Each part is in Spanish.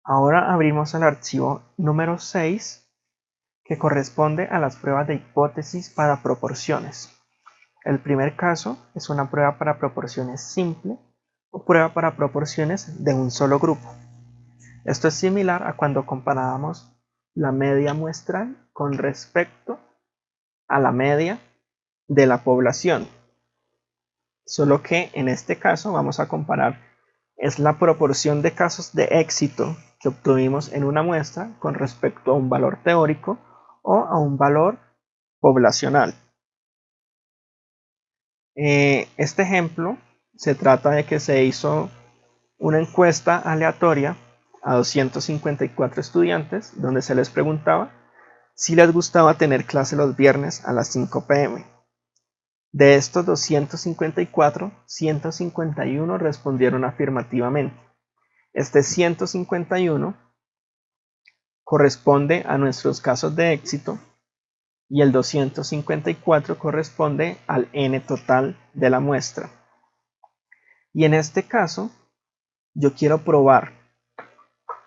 Ahora abrimos el archivo número 6 que corresponde a las pruebas de hipótesis para proporciones. El primer caso es una prueba para proporciones simple o prueba para proporciones de un solo grupo. Esto es similar a cuando comparábamos la media muestral con respecto a la media de la población. Solo que en este caso vamos a comparar es la proporción de casos de éxito que obtuvimos en una muestra con respecto a un valor teórico o a un valor poblacional. Este ejemplo se trata de que se hizo una encuesta aleatoria a 254 estudiantes donde se les preguntaba si les gustaba tener clase los viernes a las 5 p.m. De estos 254, 151 respondieron afirmativamente. Este 151 corresponde a nuestros casos de éxito y el 254 corresponde al n total de la muestra. Y en este caso, yo quiero probar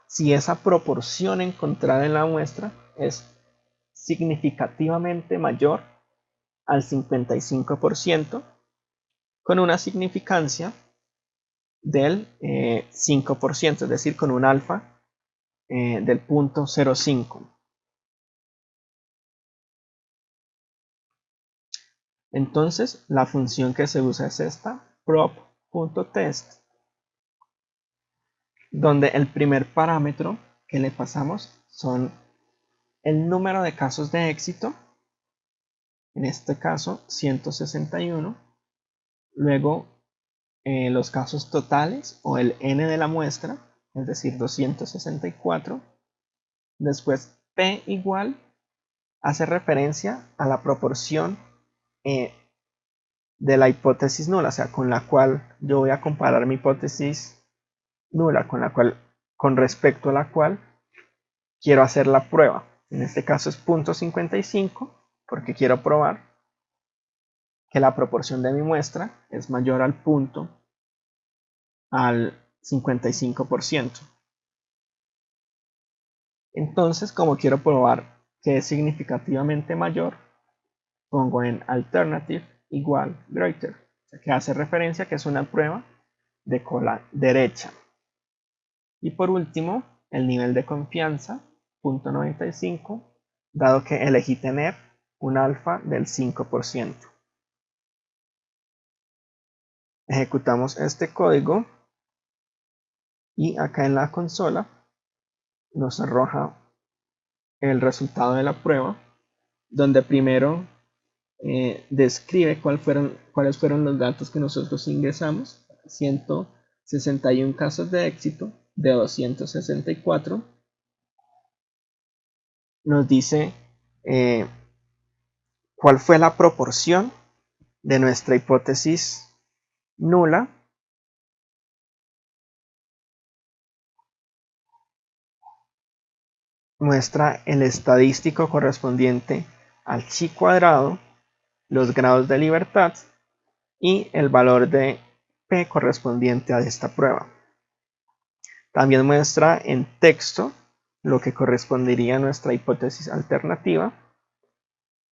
si esa proporción encontrada en la muestra es significativamente mayor al 55% con una significancia del 5%, es decir, con un alfa del 0.05. Entonces, la función que se usa es esta, prop.test, donde el primer parámetro que le pasamos son el número de casos de éxito, en este caso 161, luego los casos totales o el n de la muestra, es decir, 264, después p igual hace referencia a la proporción de la hipótesis nula, o sea, con la cual yo voy a comparar mi hipótesis nula, con respecto a la cual quiero hacer la prueba. En este caso es 0.55, porque quiero probar que la proporción de mi muestra es mayor al 55%. Entonces, como quiero probar que es significativamente mayor, pongo en alternative igual greater, que hace referencia a que es una prueba de cola derecha. Y por último, el nivel de confianza, 0.95, dado que elegí tener un alfa del 5%. Ejecutamos este código y acá en la consola nos arroja el resultado de la prueba, donde primero describe cuáles fueron los datos que nosotros ingresamos, 161 casos de éxito de 264. Nos dice cuál fue la proporción de nuestra hipótesis nula muestra el estadístico correspondiente al chi cuadrado, los grados de libertad y el valor de p correspondiente a esta prueba. También muestra en texto lo que correspondería a nuestra hipótesis alternativa,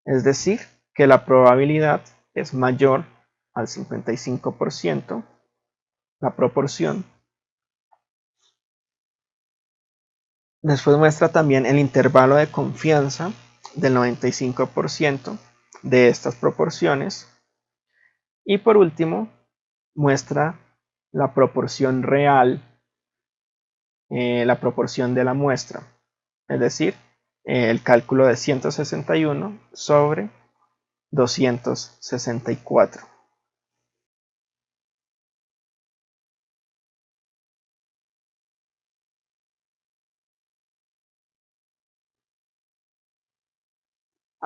es decir, que la probabilidad es mayor al 55%, la proporción. Después muestra también el intervalo de confianza del 95% de estas proporciones. Y por último, muestra la proporción real, la proporción de la muestra, es decir, el cálculo de 161 sobre 264.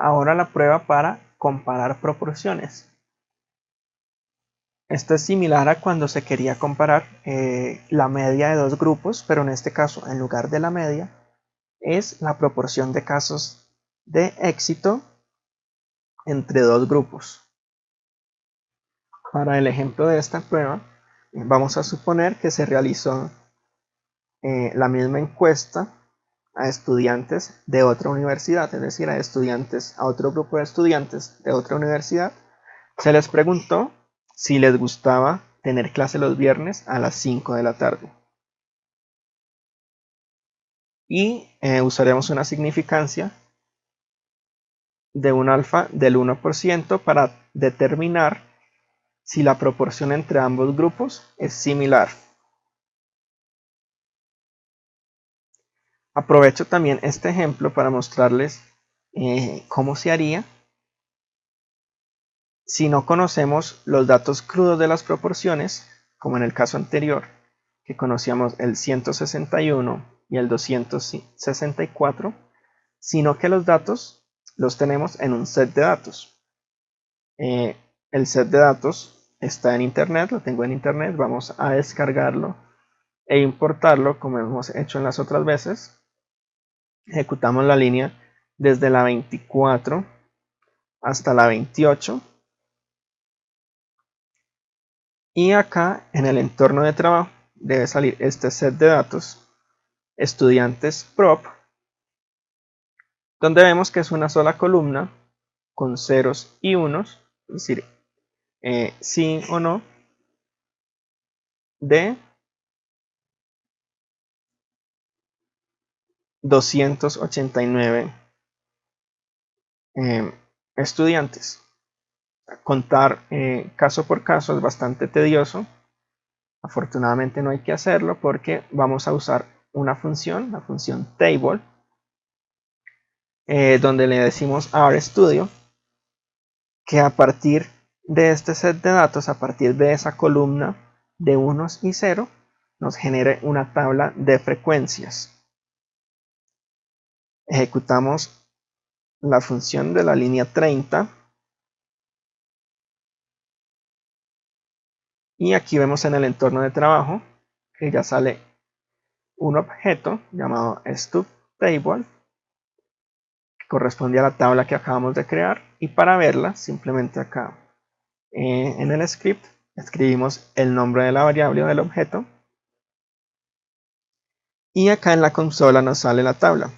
Ahora la prueba para comparar proporciones. Esto es similar a cuando se quería comparar la media de dos grupos, pero en este caso, en lugar de la media, es la proporción de casos de éxito entre dos grupos. Para el ejemplo de esta prueba, vamos a suponer que se realizó la misma encuesta a estudiantes de otra universidad, es decir, a otro grupo de estudiantes de otra universidad, se les preguntó si les gustaba tener clase los viernes a las 5 de la tarde. Y usaremos una significancia de un alfa del 1% para determinar si la proporción entre ambos grupos es similar. Aprovecho también este ejemplo para mostrarles cómo se haría si no conocemos los datos crudos de las proporciones, como en el caso anterior, que conocíamos el 161 y el 264, sino que los datos los tenemos en un set de datos. El set de datos está en internet, lo tengo en internet, vamos a descargarlo e importarlo como hemos hecho en las otras veces. Ejecutamos la línea desde la 24 hasta la 28 y acá en el entorno de trabajo debe salir este set de datos estudiantes prop, donde vemos que es una sola columna con ceros y unos, es decir, sí o no, de 289 estudiantes. Contar caso por caso es bastante tedioso. Afortunadamente no hay que hacerlo porque vamos a usar una función, la función table, donde le decimos a RStudio que a partir de este set de datos, a partir de esa columna de unos y cero, nos genere una tabla de frecuencias. Ejecutamos la función de la línea 30 y aquí vemos en el entorno de trabajo que ya sale un objeto llamado StubTable que corresponde a la tabla que acabamos de crear, y para verla simplemente acá en el script escribimos el nombre de la variable o del objeto y acá en la consola nos sale la tabla.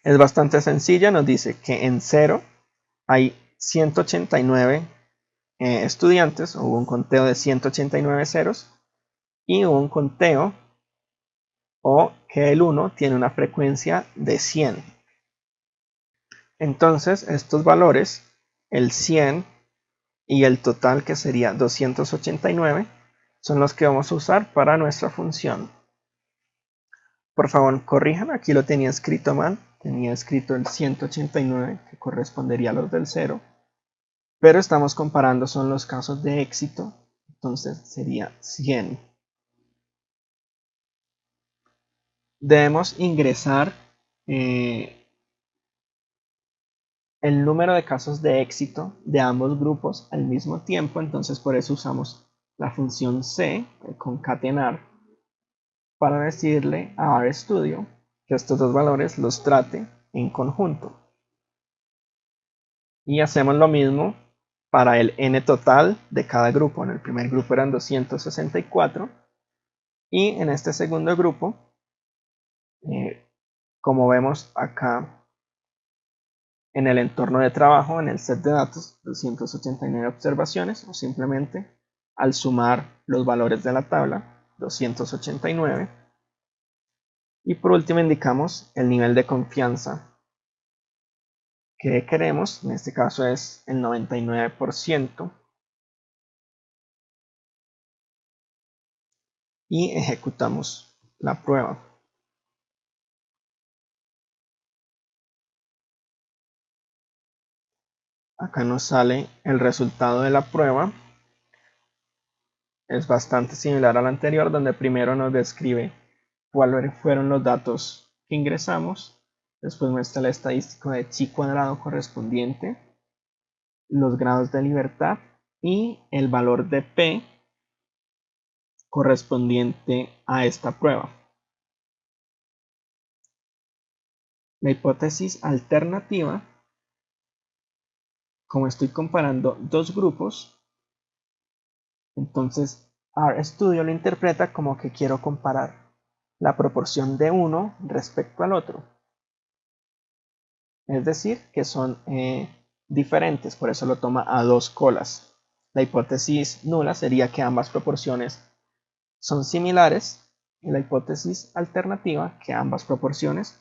Es bastante sencilla, nos dice que en 0 hay 189 estudiantes, hubo un conteo de 189 ceros y hubo un conteo o que el 1 tiene una frecuencia de 100. Entonces estos valores, el 100 y el total que sería 289, son los que vamos a usar para nuestra función. Por favor, corrijan, aquí lo tenía escrito mal, tenía escrito el 189 que correspondería a los del 0, pero estamos comparando son los casos de éxito, entonces sería 100. Debemos ingresar el número de casos de éxito de ambos grupos al mismo tiempo, entonces por eso usamos la función C, concatenar, para decirle a RStudio que estos dos valores los trate en conjunto. Y hacemos lo mismo para el n total de cada grupo. En el primer grupo eran 264 y en este segundo grupo, como vemos acá en el entorno de trabajo, en el set de datos, 289 observaciones, o simplemente al sumar los valores de la tabla, 289. Y por último indicamos el nivel de confianza que queremos, en este caso es el 99%, y ejecutamos la prueba. Acá nos sale el resultado de la prueba. Es bastante similar al anterior, donde primero nos describe cuáles fueron los datos que ingresamos, después muestra el estadístico de chi cuadrado correspondiente, los grados de libertad y el valor de P correspondiente a esta prueba. La hipótesis alternativa, como estoy comparando dos grupos, entonces RStudio lo interpreta como que quiero comparar la proporción de uno respecto al otro. Es decir, que son diferentes, por eso lo toma a dos colas. La hipótesis nula sería que ambas proporciones son similares y la hipótesis alternativa que ambas proporciones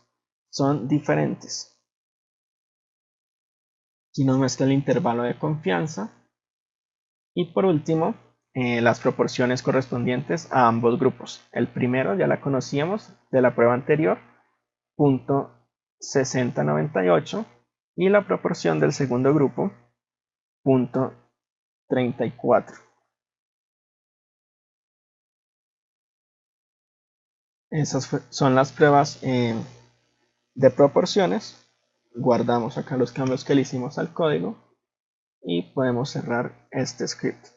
son diferentes. Aquí nos muestra el intervalo de confianza y por último las proporciones correspondientes a ambos grupos. El primero ya la conocíamos de la prueba anterior, .6098, y la proporción del segundo grupo, .34. Esas son las pruebas de proporciones. Guardamos acá los cambios que le hicimos al código y podemos cerrar este script.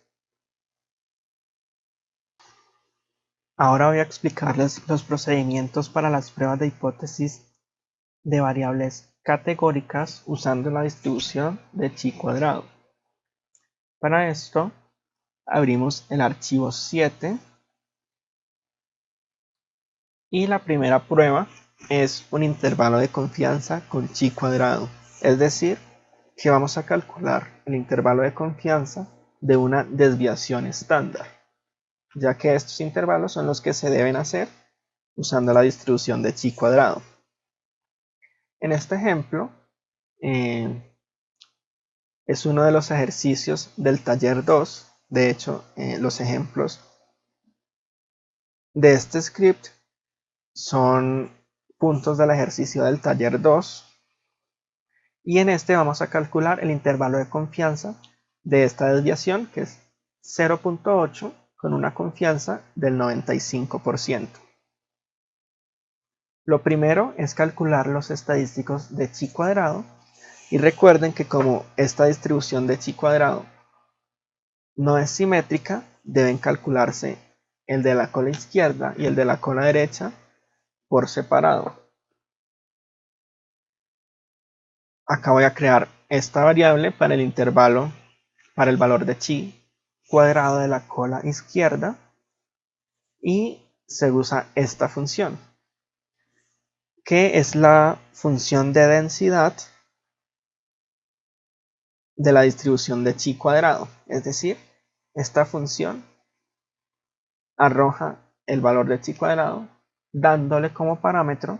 Ahora voy a explicarles los procedimientos para las pruebas de hipótesis de variables categóricas usando la distribución de chi cuadrado. Para esto abrimos el archivo 7 y la primera prueba es un intervalo de confianza con chi cuadrado, es decir, que vamos a calcular el intervalo de confianza de una desviación estándar, ya que estos intervalos son los que se deben hacer usando la distribución de chi cuadrado. En este ejemplo, es uno de los ejercicios del taller 2. De hecho, los ejemplos de este script son puntos del ejercicio del taller 2. Y en este vamos a calcular el intervalo de confianza de esta desviación, que es 0.8, con una confianza del 95%. Lo primero es calcular los estadísticos de chi cuadrado. Y recuerden que como esta distribución de chi cuadrado no es simétrica, deben calcularse el de la cola izquierda y el de la cola derecha por separado. Acá voy a crear esta variable para el intervalo, para el valor de chi cuadrado de la cola izquierda, y se usa esta función, que es la función de densidad de la distribución de chi cuadrado. Es decir, esta función arroja el valor de chi cuadrado dándole como parámetro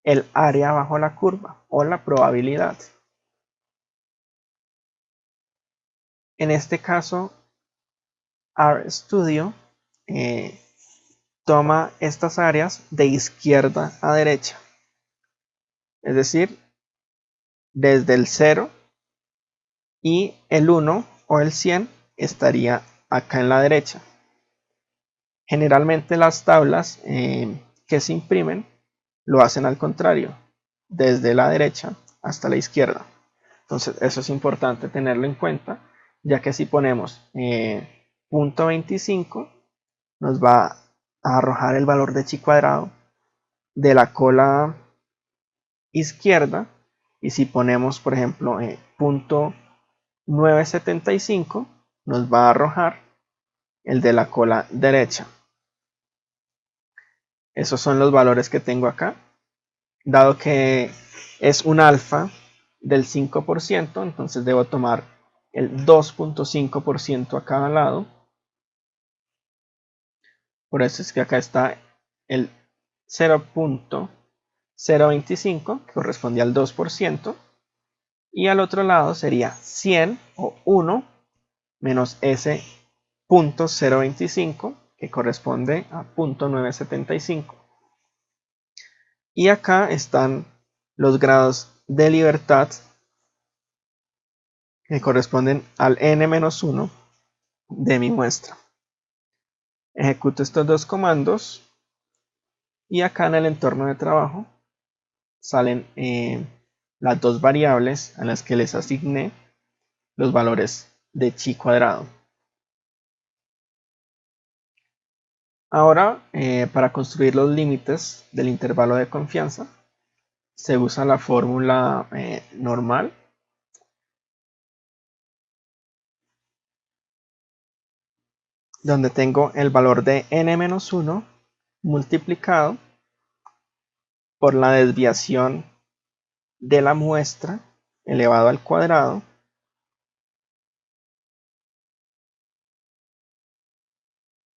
el área bajo la curva o la probabilidad. En este caso, RStudio toma estas áreas de izquierda a derecha, es decir, desde el 0 y el 1 o el 100 estaría acá en la derecha. Generalmente las tablas que se imprimen lo hacen al contrario, desde la derecha hasta la izquierda. Entonces eso es importante tenerlo en cuenta, ya que si ponemos .25 nos va a arrojar el valor de chi cuadrado de la cola izquierda, y si ponemos por ejemplo .975 nos va a arrojar el de la cola derecha. Esos son los valores que tengo acá. Dado que es un alfa del 5%, entonces debo tomar el 2.5% a cada lado. Por eso es que acá está el 0.025, que corresponde al 2%. Y al otro lado sería 100 o 1 menos ese .025, que corresponde a .975. Y acá están los grados de libertad que corresponden al n-1 de mi muestra. Ejecuto estos dos comandos y acá en el entorno de trabajo salen las dos variables a las que les asigné los valores de chi cuadrado. Ahora, para construir los límites del intervalo de confianza, se usa la fórmula normal. donde tengo el valor de n-1 multiplicado por la desviación de la muestra elevado al cuadrado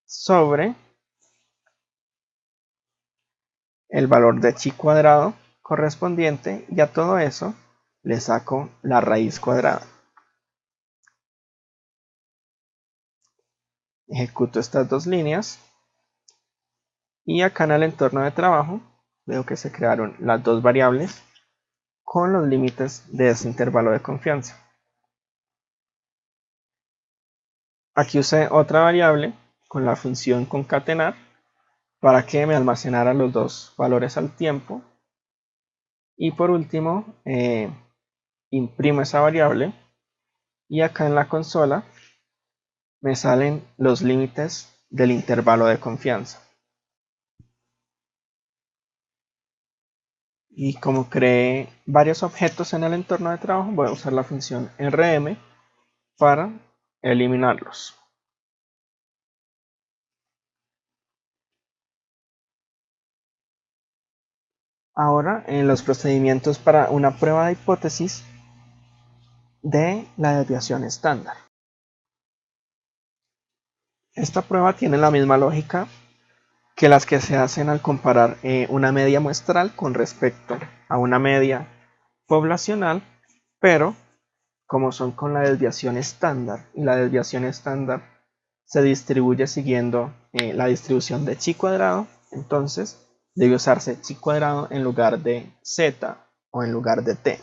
sobre el valor de chi cuadrado correspondiente, y a todo eso le saco la raíz cuadrada. Ejecuto estas dos líneas y acá en el entorno de trabajo veo que se crearon las dos variables con los límites de ese intervalo de confianza. Aquí usé otra variable con la función concatenar para que me almacenara los dos valores al tiempo, y por último imprimo esa variable y acá en la consola me salen los límites del intervalo de confianza. Y como creé varios objetos en el entorno de trabajo, voy a usar la función rm para eliminarlos. Ahora en los procedimientos para una prueba de hipótesis de la desviación estándar. Esta prueba tiene la misma lógica que las que se hacen al comparar una media muestral con respecto a una media poblacional, pero como son con la desviación estándar, y la desviación estándar se distribuye siguiendo la distribución de chi cuadrado, entonces debe usarse chi cuadrado en lugar de z o en lugar de t.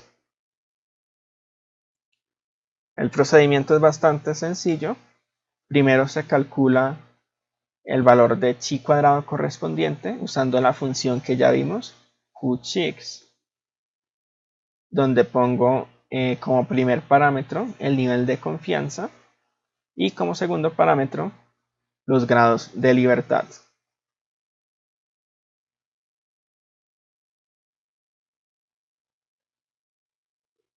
El procedimiento es bastante sencillo. Primero se calcula el valor de chi cuadrado correspondiente usando la función que ya vimos, qchix, donde pongo como primer parámetro el nivel de confianza y como segundo parámetro los grados de libertad.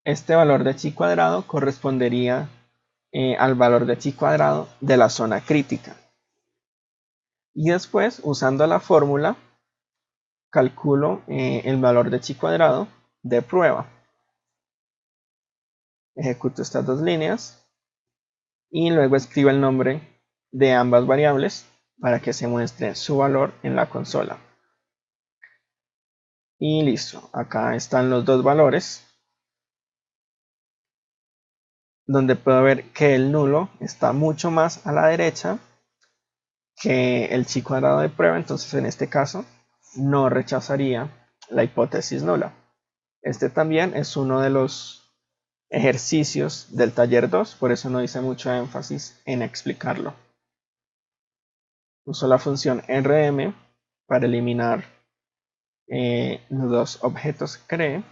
Este valor de chi cuadrado correspondería al valor de chi cuadrado de la zona crítica. Y después, usando la fórmula, calculo el valor de chi cuadrado de prueba. Ejecuto estas dos líneas y luego escribo el nombre de ambas variables para que se muestre su valor en la consola. Y listo, acá están los dos valores, donde puedo ver que el nulo está mucho más a la derecha que el chi cuadrado de prueba, entonces en este caso no rechazaría la hipótesis nula. Este también es uno de los ejercicios del taller 2, por eso no hice mucho énfasis en explicarlo. Uso la función rm para eliminar los dos objetos que creé